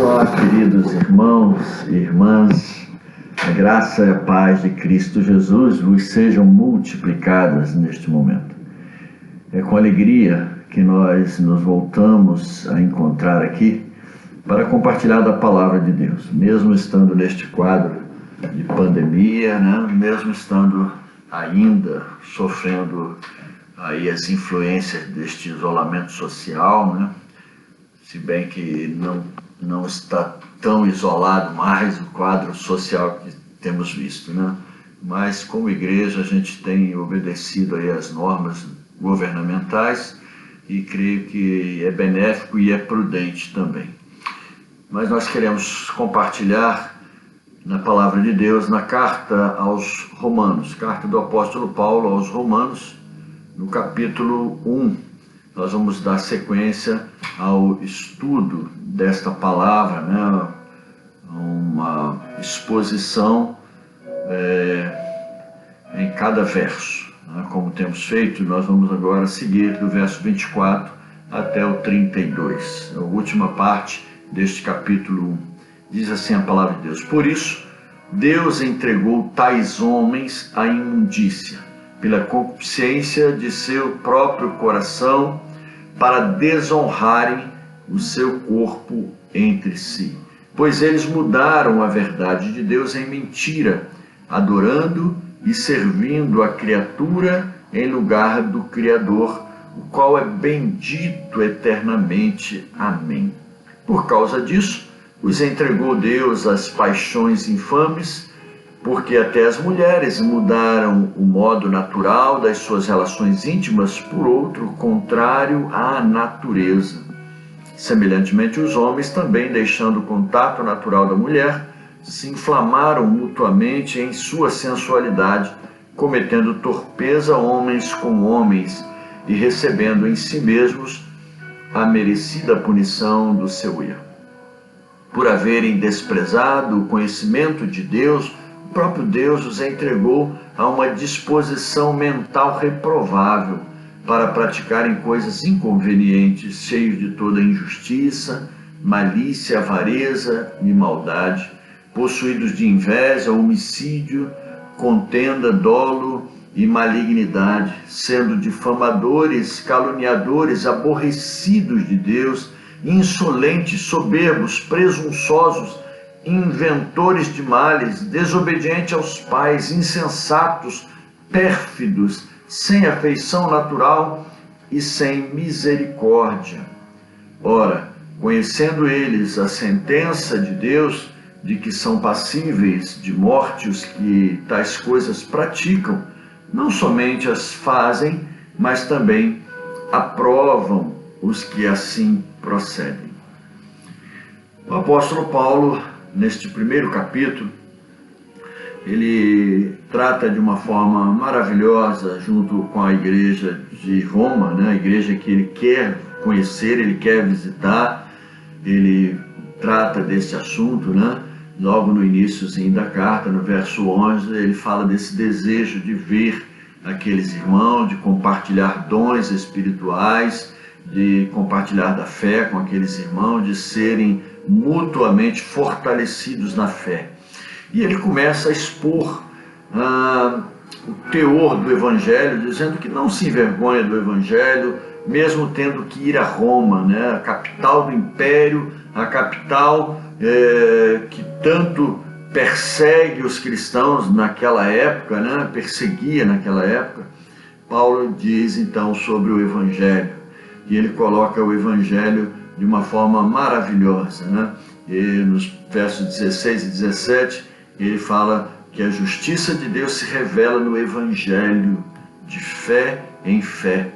Olá, queridos irmãos e irmãs, a graça e a paz de Cristo Jesus vos sejam multiplicadas neste momento. É com alegria que nós nos voltamos a encontrar aqui para compartilhar da palavra de Deus, mesmo estando neste quadro de pandemia, mesmo estando ainda sofrendo aí as influências deste isolamento social, se bem que não está tão isolado mais o quadro social que temos visto, Mas como igreja a gente tem obedecido aí as normas governamentais e creio que é benéfico e é prudente também. Mas nós queremos compartilhar na palavra de Deus, na carta aos Romanos, carta do apóstolo Paulo aos Romanos, no capítulo 1. Nós vamos dar sequência ao estudo desta palavra, uma exposição em cada verso. Como temos feito, nós vamos agora seguir do verso 24 até o 32, a última parte deste capítulo 1. Diz assim a palavra de Deus: Por isso, Deus entregou tais homens à imundícia, pela concupiscência de seu próprio coração, para desonrarem o seu corpo entre si. Pois eles mudaram a verdade de Deus em mentira, adorando e servindo a criatura em lugar do Criador, o qual é bendito eternamente. Amém. Por causa disso, os entregou Deus às paixões infames, porque até as mulheres mudaram o modo natural das suas relações íntimas por outro contrário à natureza. Semelhantemente, os homens também, deixando o contato natural da mulher, se inflamaram mutuamente em sua sensualidade, cometendo torpeza homens com homens e recebendo em si mesmos a merecida punição do seu erro. Por haverem desprezado o conhecimento de Deus, o próprio Deus os entregou a uma disposição mental reprovável para praticarem coisas inconvenientes, cheios de toda injustiça, malícia, avareza e maldade, possuídos de inveja, homicídio, contenda, dolo e malignidade, sendo difamadores, caluniadores, aborrecidos de Deus, insolentes, soberbos, presunçosos, inventores de males, desobedientes aos pais, insensatos, pérfidos, sem afeição natural e sem misericórdia. Ora, conhecendo eles a sentença de Deus, de que são passíveis de morte os que tais coisas praticam, não somente as fazem, mas também aprovam os que assim procedem. O apóstolo Paulo, neste primeiro capítulo, ele trata de uma forma maravilhosa, junto com a igreja de Roma, a igreja que ele quer conhecer, ele quer visitar, ele trata desse assunto, Logo no iníciozinho da carta, no verso 11, ele fala desse desejo de ver aqueles irmãos, de compartilhar dons espirituais, de compartilhar da fé com aqueles irmãos, de serem mutuamente fortalecidos na fé. E ele começa a expor o teor do Evangelho, dizendo que não se envergonha do Evangelho, mesmo tendo que ir a Roma, a capital do império, a capital que tanto persegue os cristãos naquela época, perseguia naquela época. Paulo diz então sobre o Evangelho, e ele coloca o Evangelho de uma forma maravilhosa, E nos versos 16 e 17, ele fala que a justiça de Deus se revela no Evangelho, de fé em fé,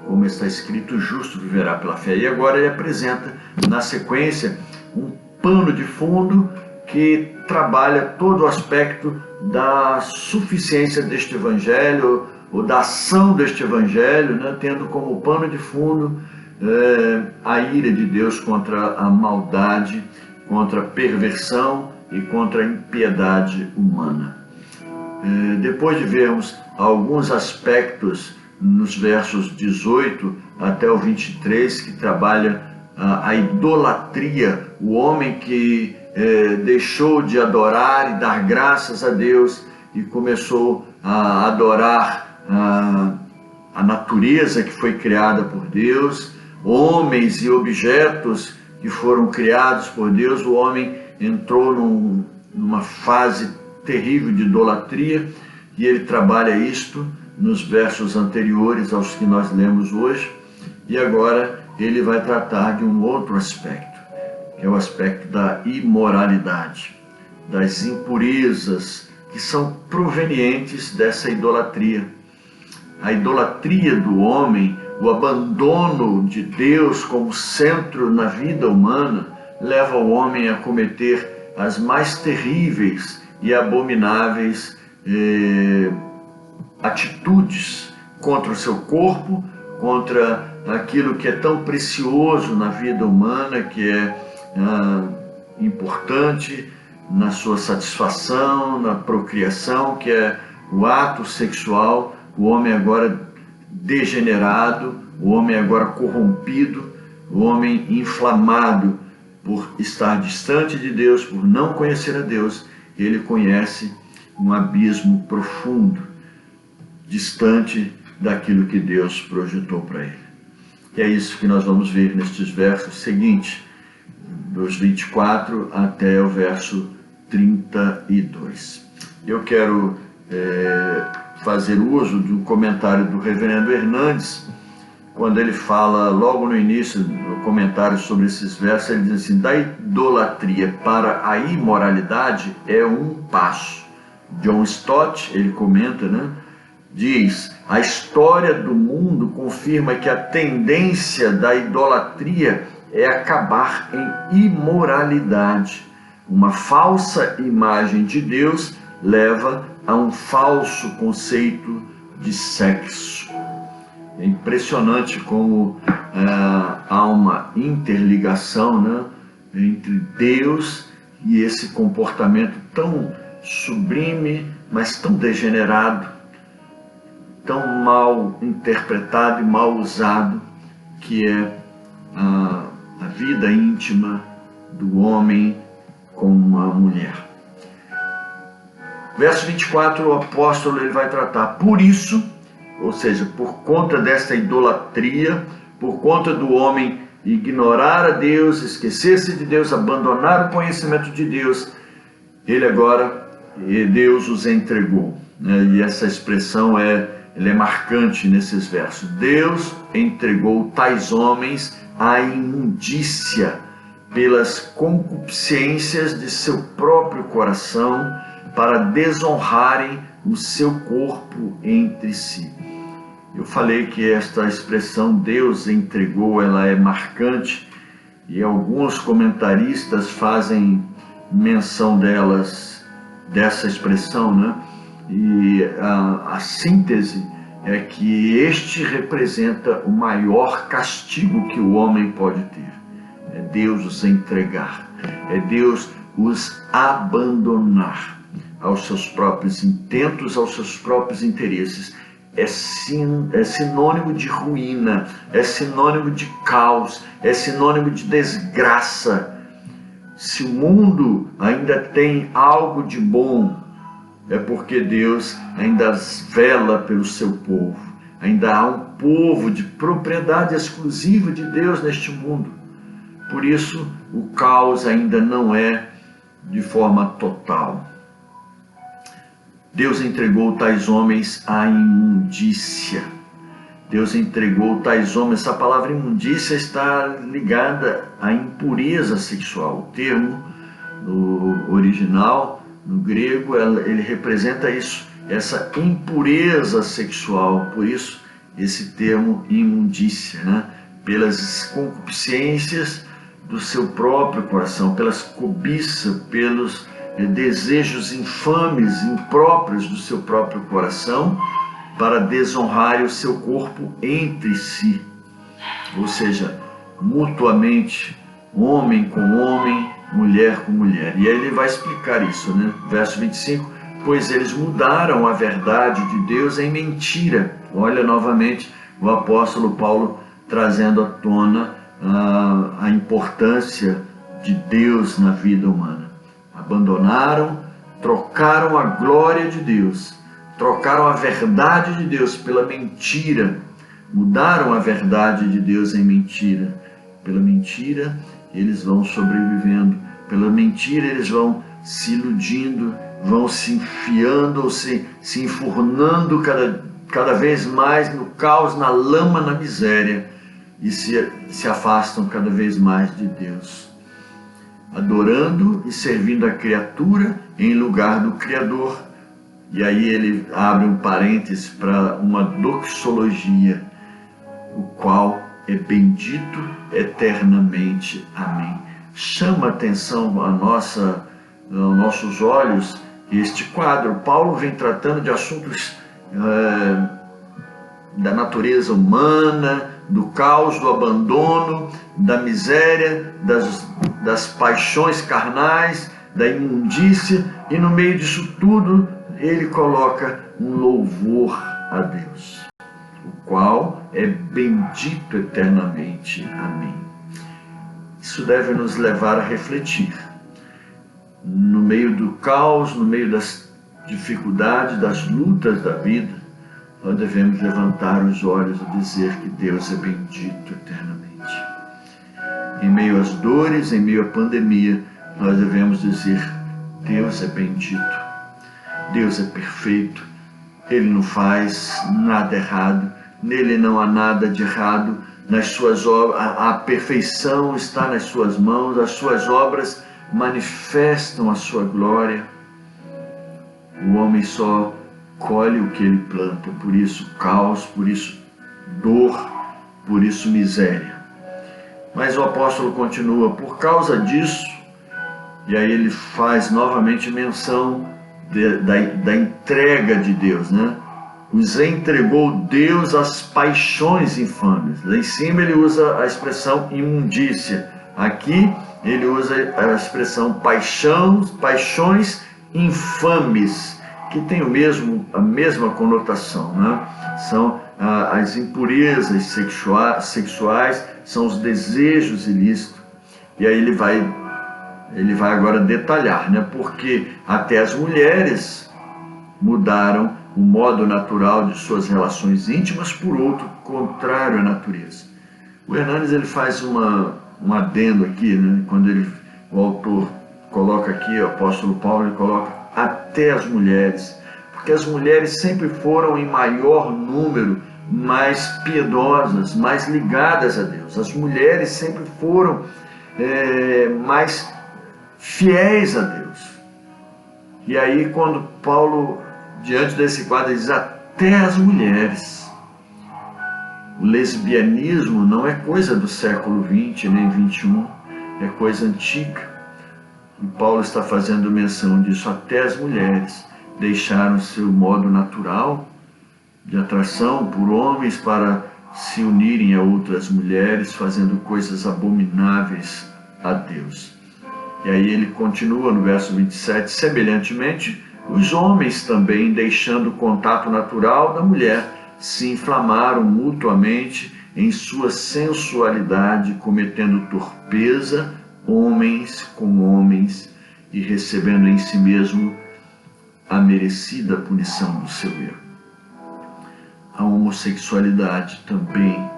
como está escrito: o justo viverá pela fé. E agora ele apresenta, na sequência, um pano de fundo que trabalha todo o aspecto da suficiência deste Evangelho, ou da ação deste Evangelho, tendo como pano de fundo a ira de Deus contra a maldade, contra a perversão e contra a impiedade humana. Depois de vermos alguns aspectos nos versos 18 até o 23, que trabalha a idolatria, o homem que deixou de adorar e dar graças a Deus e começou a adorar a natureza que foi criada por Deus, homens e objetos que foram criados por Deus. O homem entrou numa fase terrível de idolatria, e ele trabalha isto nos versos anteriores aos que nós lemos hoje. E agora ele vai tratar de um outro aspecto, que é o aspecto da imoralidade, das impurezas que são provenientes dessa idolatria. A idolatria do homem, o abandono de Deus como centro na vida humana, leva o homem a cometer as mais terríveis e abomináveis atitudes contra o seu corpo, contra aquilo que é tão precioso na vida humana, que é importante na sua satisfação, na procriação, que é o ato sexual. O homem agora degenerado, o homem agora corrompido, o homem inflamado por estar distante de Deus, por não conhecer a Deus, ele conhece um abismo profundo, distante daquilo que Deus projetou para ele. E é isso que nós vamos ver nestes versos seguintes, dos 24 até o verso 32. Eu quero fazer uso do comentário do reverendo Hernandes, quando ele fala logo no início do comentário sobre esses versos. Ele diz assim: da idolatria para a imoralidade é um passo. John Stott, ele comenta, diz: a história do mundo confirma que a tendência da idolatria é acabar em imoralidade. Uma falsa imagem de Deus leva a um falso conceito de sexo. É impressionante como há uma interligação, entre Deus e esse comportamento tão sublime, mas tão degenerado, tão mal interpretado e mal usado, que é a vida íntima do homem com a mulher. Verso 24, o apóstolo ele vai tratar: por isso, ou seja, por conta desta idolatria, por conta do homem ignorar a Deus, esquecer-se de Deus, abandonar o conhecimento de Deus, Deus os entregou. E essa expressão ela é marcante nesses versos. Deus entregou tais homens à imundícia pelas concupiscências de seu próprio coração, para desonrarem o seu corpo entre si. Eu falei que esta expressão Deus entregou, ela é marcante, e alguns comentaristas fazem menção dessa expressão, e a síntese é que este representa o maior castigo que o homem pode ter. É Deus os entregar, é Deus os abandonar aos seus próprios intentos, aos seus próprios interesses. É sinônimo de ruína, é sinônimo de caos, é sinônimo de desgraça. Se o mundo ainda tem algo de bom, é porque Deus ainda vela pelo seu povo. Ainda há um povo de propriedade exclusiva de Deus neste mundo. Por isso, o caos ainda não é de forma total. Deus entregou tais homens à imundícia. Deus entregou tais homens. Essa palavra imundícia está ligada à impureza sexual. O termo no original, no grego, ele representa isso, essa impureza sexual. Por isso, esse termo imundícia, pelas concupiscências do seu próprio coração, pelas cobiças, pelos desejos infames, impróprios do seu próprio coração, para desonrar o seu corpo entre si, ou seja, mutuamente, homem com homem, mulher com mulher. E aí ele vai explicar isso, verso 25: pois eles mudaram a verdade de Deus em mentira. Olha novamente o apóstolo Paulo trazendo à tona a importância de Deus na vida humana. Abandonaram, trocaram a glória de Deus, trocaram a verdade de Deus pela mentira, mudaram a verdade de Deus em mentira. Pela mentira eles vão sobrevivendo, pela mentira eles vão se iludindo, vão se enfiando ou se enfurnando cada vez mais no caos, na lama, na miséria, e se afastam cada vez mais de Deus, adorando e servindo a criatura em lugar do Criador. E aí ele abre um parênteses para uma doxologia, o qual é bendito eternamente. Amém. Chama a atenção aos nossos olhos este quadro. Paulo vem tratando de assuntos da natureza humana, do caos, do abandono, da miséria, das paixões carnais, da imundícia, e no meio disso tudo ele coloca um louvor a Deus, o qual é bendito eternamente. Amém. Isso deve nos levar a refletir. No meio do caos, no meio das dificuldades, das lutas da vida, nós devemos levantar os olhos e dizer que Deus é bendito eternamente. Em meio às dores, em meio à pandemia, nós devemos dizer: Deus é bendito, Deus é perfeito, Ele não faz nada errado, nele não há nada de errado, nas suas obras, a perfeição está nas suas mãos, as suas obras manifestam a sua glória. O homem só colhe o que ele planta, por isso caos, por isso dor, por isso miséria. Mas o apóstolo continua: por causa disso, e aí ele faz novamente menção da entrega de Deus, né? Os entregou Deus às paixões infames. Lá em cima ele usa a expressão imundícia, aqui ele usa a expressão paixões infames, que tem a mesma conotação, né? São as impurezas sexuais, são os desejos ilícitos. E aí ele vai agora detalhar, né? Porque até as mulheres mudaram o modo natural de suas relações íntimas por outro, contrário à natureza. O Hernanes ele faz um adendo aqui, né? Quando o autor coloca aqui, o apóstolo Paulo, ele coloca até as mulheres, porque as mulheres sempre foram em maior número mais piedosas, mais ligadas a Deus. As mulheres sempre foram mais fiéis a Deus. E aí quando Paulo, diante desse quadro, diz até as mulheres. O lesbianismo não é coisa do século XX nem XXI, é coisa antiga. E Paulo está fazendo menção disso. Até as mulheres deixaram seu modo natural de atração por homens para se unirem a outras mulheres, fazendo coisas abomináveis a Deus. E aí ele continua no verso 27, semelhantemente, os homens também, deixando o contato natural da mulher, se inflamaram mutuamente em sua sensualidade, cometendo torpeza, homens com homens, e recebendo em si mesmo a merecida punição do seu erro. A homossexualidade também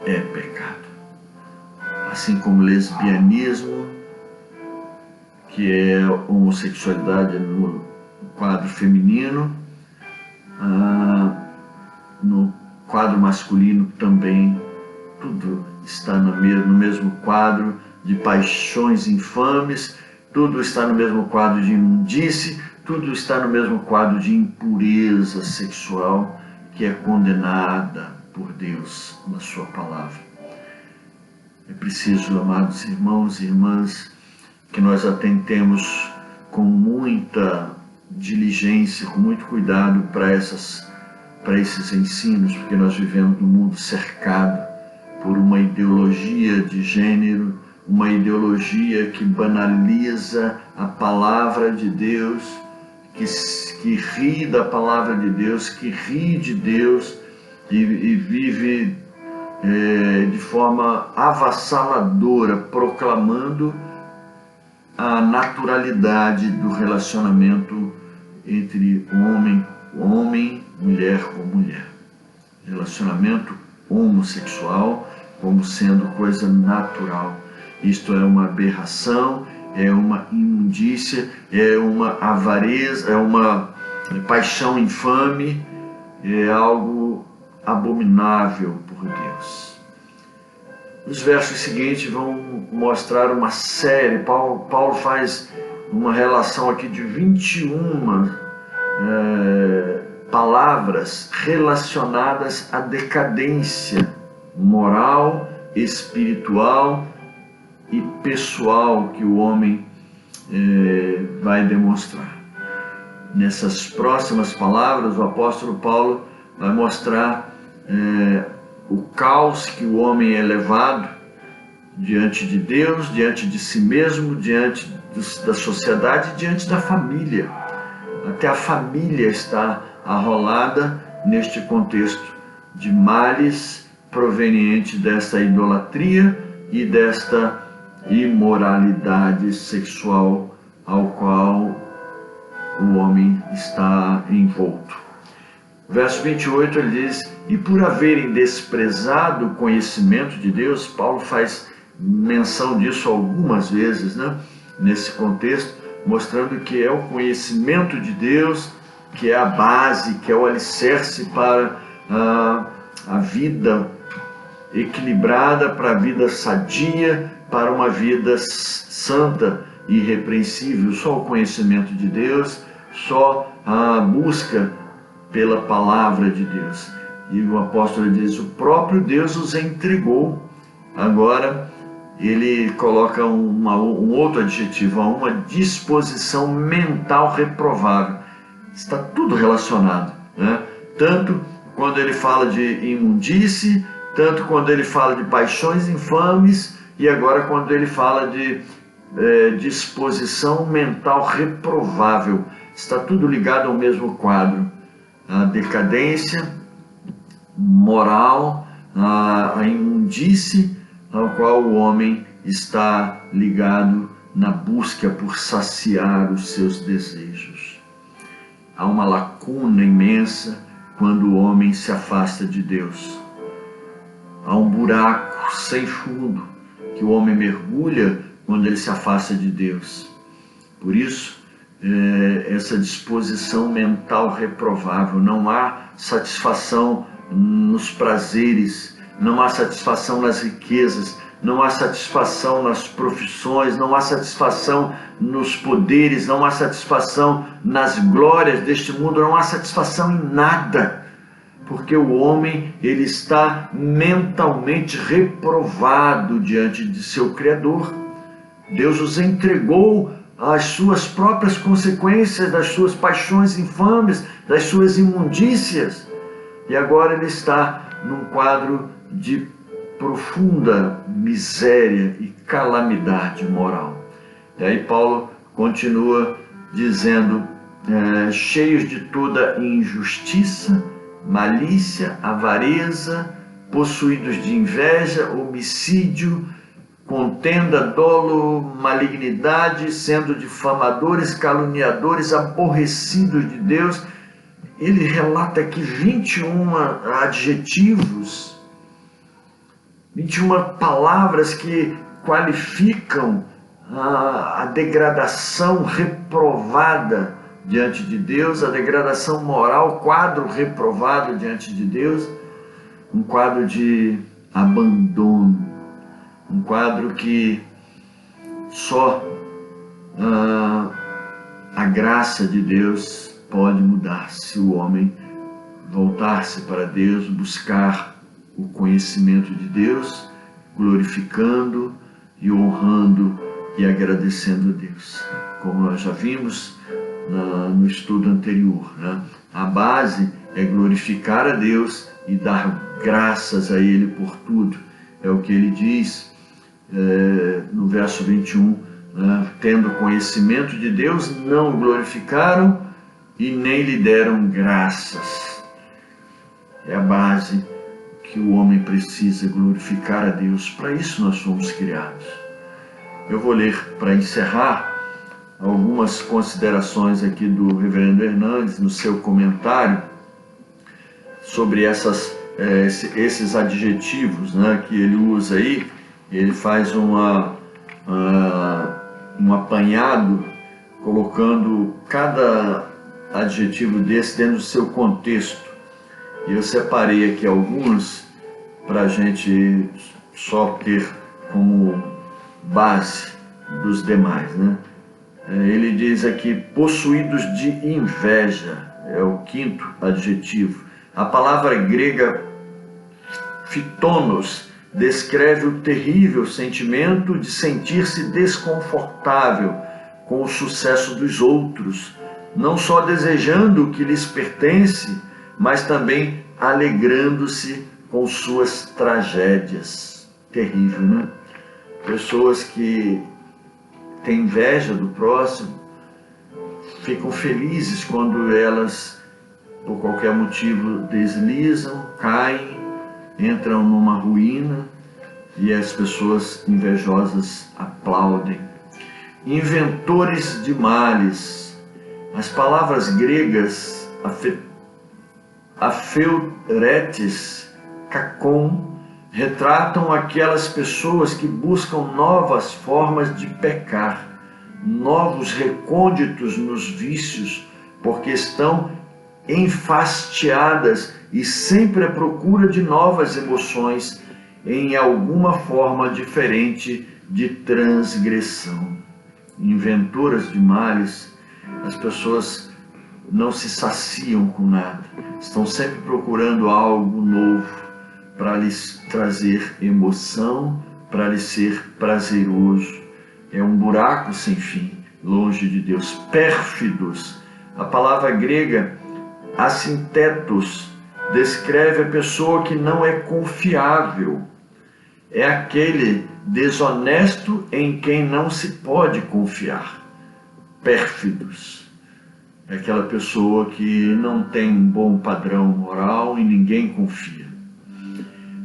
é pecado. Assim como o lesbianismo, que é homossexualidade no quadro feminino, no quadro masculino também, tudo está no mesmo quadro de paixões infames, tudo está no mesmo quadro de imundície, tudo está no mesmo quadro de impureza sexual, que é condenada por Deus na sua palavra. É preciso, amados irmãos e irmãs, que nós atentemos com muita diligência, com muito cuidado para esses ensinos, porque nós vivemos num mundo cercado por uma ideologia de gênero, uma ideologia que banaliza a palavra de Deus, que ri da palavra de Deus, que ri de Deus e vive de forma avassaladora, proclamando a naturalidade do relacionamento entre homem, mulher com mulher. Relacionamento homossexual como sendo coisa natural. Isto é uma aberração, é uma imundícia, é uma avareza, é uma paixão infame, é algo abominável por Deus. Os versos seguintes vão mostrar uma série. Paulo faz uma relação aqui de 21 palavras relacionadas à decadência moral, espiritual e pessoal que o homem vai demonstrar. Nessas próximas palavras, o apóstolo Paulo vai mostrar o caos que o homem é levado diante de Deus, diante de si mesmo, diante da sociedade, diante da família. Até a família está arrolada neste contexto de males provenientes desta idolatria e desta imoralidade sexual ao qual o homem está envolto. Verso 28 ele diz: e por haverem desprezado o conhecimento de Deus. Paulo faz menção disso algumas vezes, nesse contexto, mostrando que é o conhecimento de Deus que é a base, que é o alicerce para a vida equilibrada, para a vida sadia, para uma vida santa e irrepreensível. Só o conhecimento de Deus, só a busca pela palavra de Deus. E o apóstolo diz: o próprio Deus os entregou. Agora ele coloca um outro adjetivo: uma disposição mental reprovável. Está tudo relacionado, Tanto quando ele fala de imundície, tanto quando ele fala de paixões infames, e agora quando ele fala de disposição mental reprovável. Está tudo ligado ao mesmo quadro: a decadência moral, a imundície ao qual o homem está ligado na busca por saciar os seus desejos. Há uma lacuna imensa quando o homem se afasta de Deus. Há um buraco sem fundo que o homem mergulha quando ele se afasta de Deus. Por isso, essa disposição mental reprovável. Não há satisfação nos prazeres, não há satisfação nas riquezas, não há satisfação nas profissões, não há satisfação nos poderes, não há satisfação nas glórias deste mundo, não há satisfação em nada, porque o homem ele está mentalmente reprovado diante de seu Criador. Deus os entregou às suas próprias consequências, das suas paixões infames, das suas imundícias, e agora ele está num quadro de profunda miséria e calamidade moral. E aí Paulo continua dizendo: cheios de toda injustiça, malícia, avareza, possuídos de inveja, homicídio, contenda, dolo, malignidade, sendo difamadores, caluniadores, aborrecidos de Deus. Ele relata aqui 21 adjetivos, 21 palavras que qualificam a degradação reprovada diante de Deus, a degradação moral, quadro reprovado diante de Deus, um quadro de abandono, um quadro que só a graça de Deus pode mudar, se o homem voltar-se para Deus, buscar o conhecimento de Deus, glorificando e honrando e agradecendo a Deus. Como nós já vimos no estudo anterior, a base é glorificar a Deus e dar graças a Ele por tudo. É o que ele diz no verso 21, tendo conhecimento de Deus, não o glorificaram e nem lhe deram graças. É a base que o homem precisa glorificar a Deus. Para isso nós fomos criados. Eu vou ler, para encerrar, algumas considerações aqui do reverendo Hernandes, no seu comentário, sobre esses adjetivos, né, que ele usa aí. Ele faz um apanhado, colocando cada adjetivo desse dentro do seu contexto. E eu separei aqui alguns para a gente só ter como base dos demais, né? Ele diz aqui, possuídos de inveja, é o quinto adjetivo. A palavra grega phytonos descreve o terrível sentimento de sentir-se desconfortável com o sucesso dos outros, não só desejando o que lhes pertence, mas também alegrando-se com suas tragédias. Terrível, né? Pessoas que têm inveja do próximo ficam felizes quando elas, por qualquer motivo, deslizam, caem, entram numa ruína, e as pessoas invejosas aplaudem. Inventores de males. As palavras gregas afeuretes, kakon, retratam aquelas pessoas que buscam novas formas de pecar, novos recônditos nos vícios, porque estão enfastiadas e sempre à procura de novas emoções em alguma forma diferente de transgressão. Inventoras de males, as pessoas não se saciam com nada, estão sempre procurando algo novo para lhes trazer emoção, para lhes ser prazeroso. É um buraco sem fim, longe de Deus. Pérfidos. A palavra grega assintetos descreve a pessoa que não é confiável. É aquele desonesto em quem não se pode confiar. Pérfidos. É aquela pessoa que não tem um bom padrão moral e ninguém confia.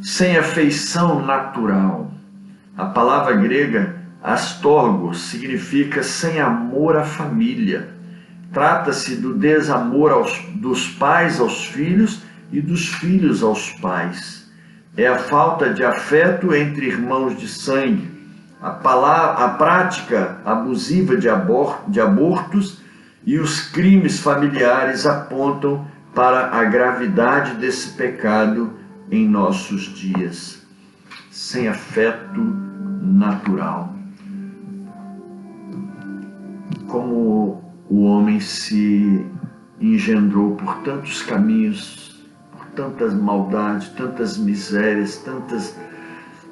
Sem afeição natural. A palavra grega astorgos significa sem amor à família. Trata-se do desamor dos pais aos filhos e dos filhos aos pais. É a falta de afeto entre irmãos de sangue. A prática abusiva de abortos e os crimes familiares apontam para a gravidade desse pecado em nossos dias. Sem afeto natural. Como o homem se engendrou por tantos caminhos, por tantas maldades, tantas misérias,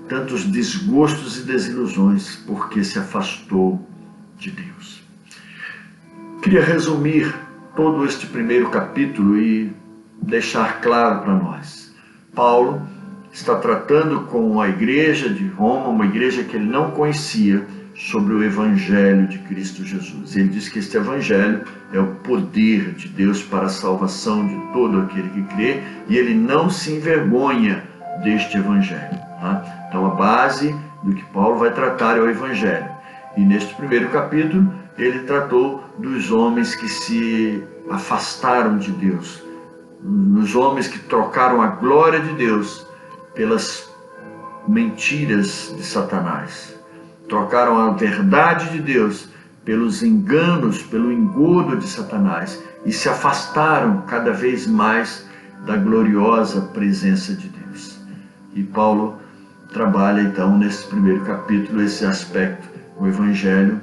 tantos desgostos e desilusões, porque se afastou de Deus. Queria resumir todo este primeiro capítulo e deixar claro para nós. Paulo está tratando com a igreja de Roma, uma igreja que ele não conhecia, sobre o Evangelho de Cristo Jesus. Ele diz que este Evangelho é o poder de Deus para a salvação de todo aquele que crê, e ele não se envergonha deste Evangelho. Tá? Então a base do que Paulo vai tratar é o Evangelho. E neste primeiro capítulo ele tratou dos homens que se afastaram de Deus, dos homens que trocaram a glória de Deus pelas mentiras de Satanás. Trocaram a verdade de Deus pelos enganos, pelo engodo de Satanás, e se afastaram cada vez mais da gloriosa presença de Deus. E Paulo trabalha então nesse primeiro capítulo esse aspecto. O Evangelho,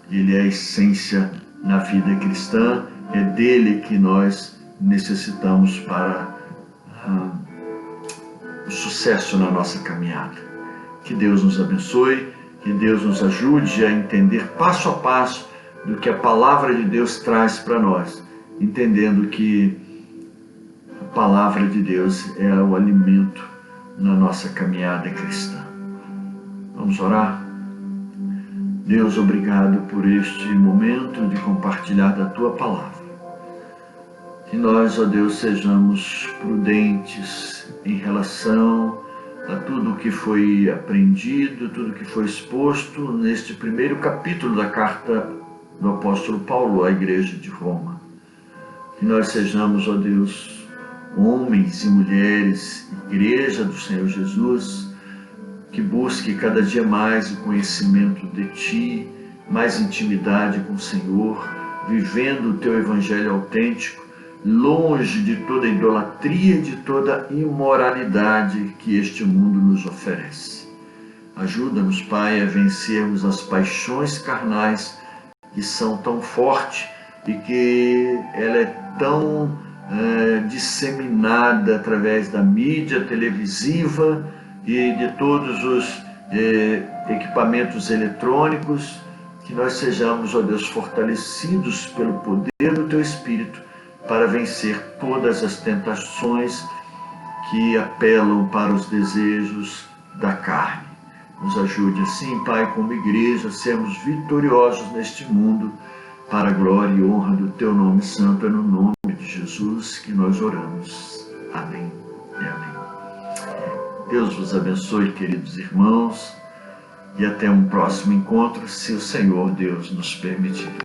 ele é a essência na vida cristã, é dele que nós necessitamos para o sucesso na nossa caminhada. Que Deus nos abençoe, que Deus nos ajude a entender passo a passo do que a palavra de Deus traz para nós, entendendo que a palavra de Deus é o alimento na nossa caminhada cristã. Vamos orar? Deus, obrigado por este momento de compartilhar da Tua palavra. Que nós, ó Deus, sejamos prudentes em relação a tudo o que foi aprendido, tudo o que foi exposto neste primeiro capítulo da carta do apóstolo Paulo à igreja de Roma. Que nós sejamos, ó Deus, homens e mulheres, igreja do Senhor Jesus, que busque cada dia mais o conhecimento de Ti, mais intimidade com o Senhor, vivendo o Teu Evangelho autêntico, longe de toda idolatria e de toda imoralidade que este mundo nos oferece. Ajuda-nos, Pai, a vencermos as paixões carnais que são tão fortes e que ela é tão disseminada através da mídia televisiva e de todos os equipamentos eletrônicos, que nós sejamos, ó Deus, fortalecidos pelo poder do Teu Espírito para vencer todas as tentações que apelam para os desejos da carne. Nos ajude assim, Pai, como igreja, a sermos vitoriosos neste mundo, para a glória e honra do Teu nome santo. É no nome de Jesus que nós oramos. Amém e amém. Deus vos abençoe, queridos irmãos, e até um próximo encontro, se o Senhor Deus nos permitir.